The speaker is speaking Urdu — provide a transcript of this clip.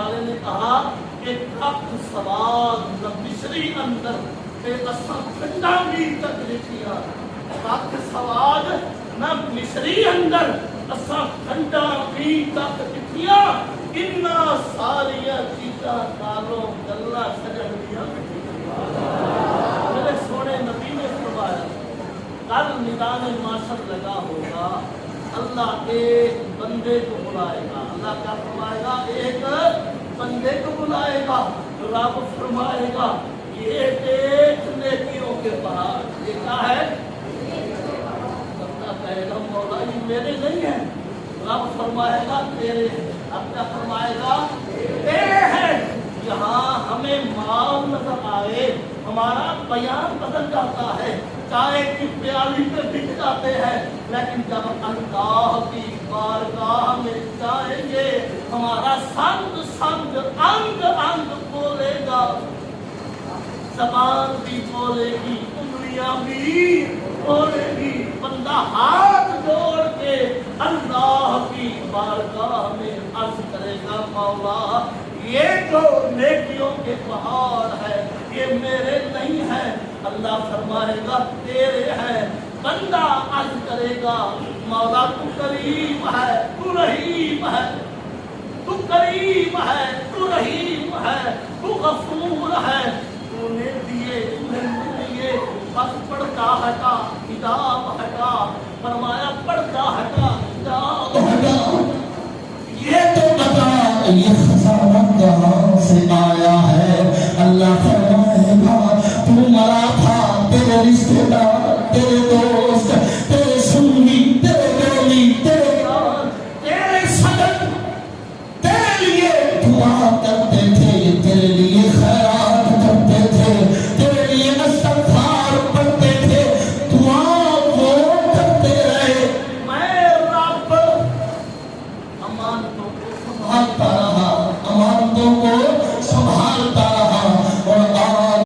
والے نے کہا کہ تخت سواد مصری اندر تے اساں ٹھنڈا بھی تک لکھیا تخت سواد نہ مصری اندر اساں ٹھنڈا بھی تک لکھیا اتنا ساریا چیزاں کالوں گلا سجن دیا میرے سونے نبی نے فرمایا کل میدان معاشر لگا ہوگا اللہ ایک بندے کو بلائے گا اللہ کیا فرمائے گا ایک بندے کو بلائے گا رب فرمائے گا یہ دیکھ نیکیوں کے پہاڑ یہ کیا ہے بندہ کہے گا مولا یہ میرے نہیں ہیں رب فرمائے گا تیرے ہیں اب کیا فرمائے گا تیرے ہیں جہاں ہمیں مال نظر آئے ہمارا بیان بدل جاتا ہے چائے کی پیالی پہ بک جاتے ہیں لیکن جب اللہ کی بارگاہ میں جائیں گے ہمارا سنگ سنگ انگ انگ بولے گا زبان بھی بولے گی انگلیاں بھی بولے گی بندہ ہاتھ جوڑ کے اللہ کی بارگاہ میں عرض کرے گا مولا یہ جو نیکیوں کے پہاڑ ہے یہ میرے نہیں ہیں اللہ فرمائے گا تیرے ہیں بندہ عرض کرے گا مولا تو کریم ہے تو رحیم ہے تو کریم ہے تو رحیم ہے تو غفور ہے تو نے دیے تو نے دیے بس پڑھتا ہٹا کتاب ہٹا فرمایا پڑھتا ہٹا کتاب ہٹا یہ تو بتا یہ خزانہ کہاں سے آیا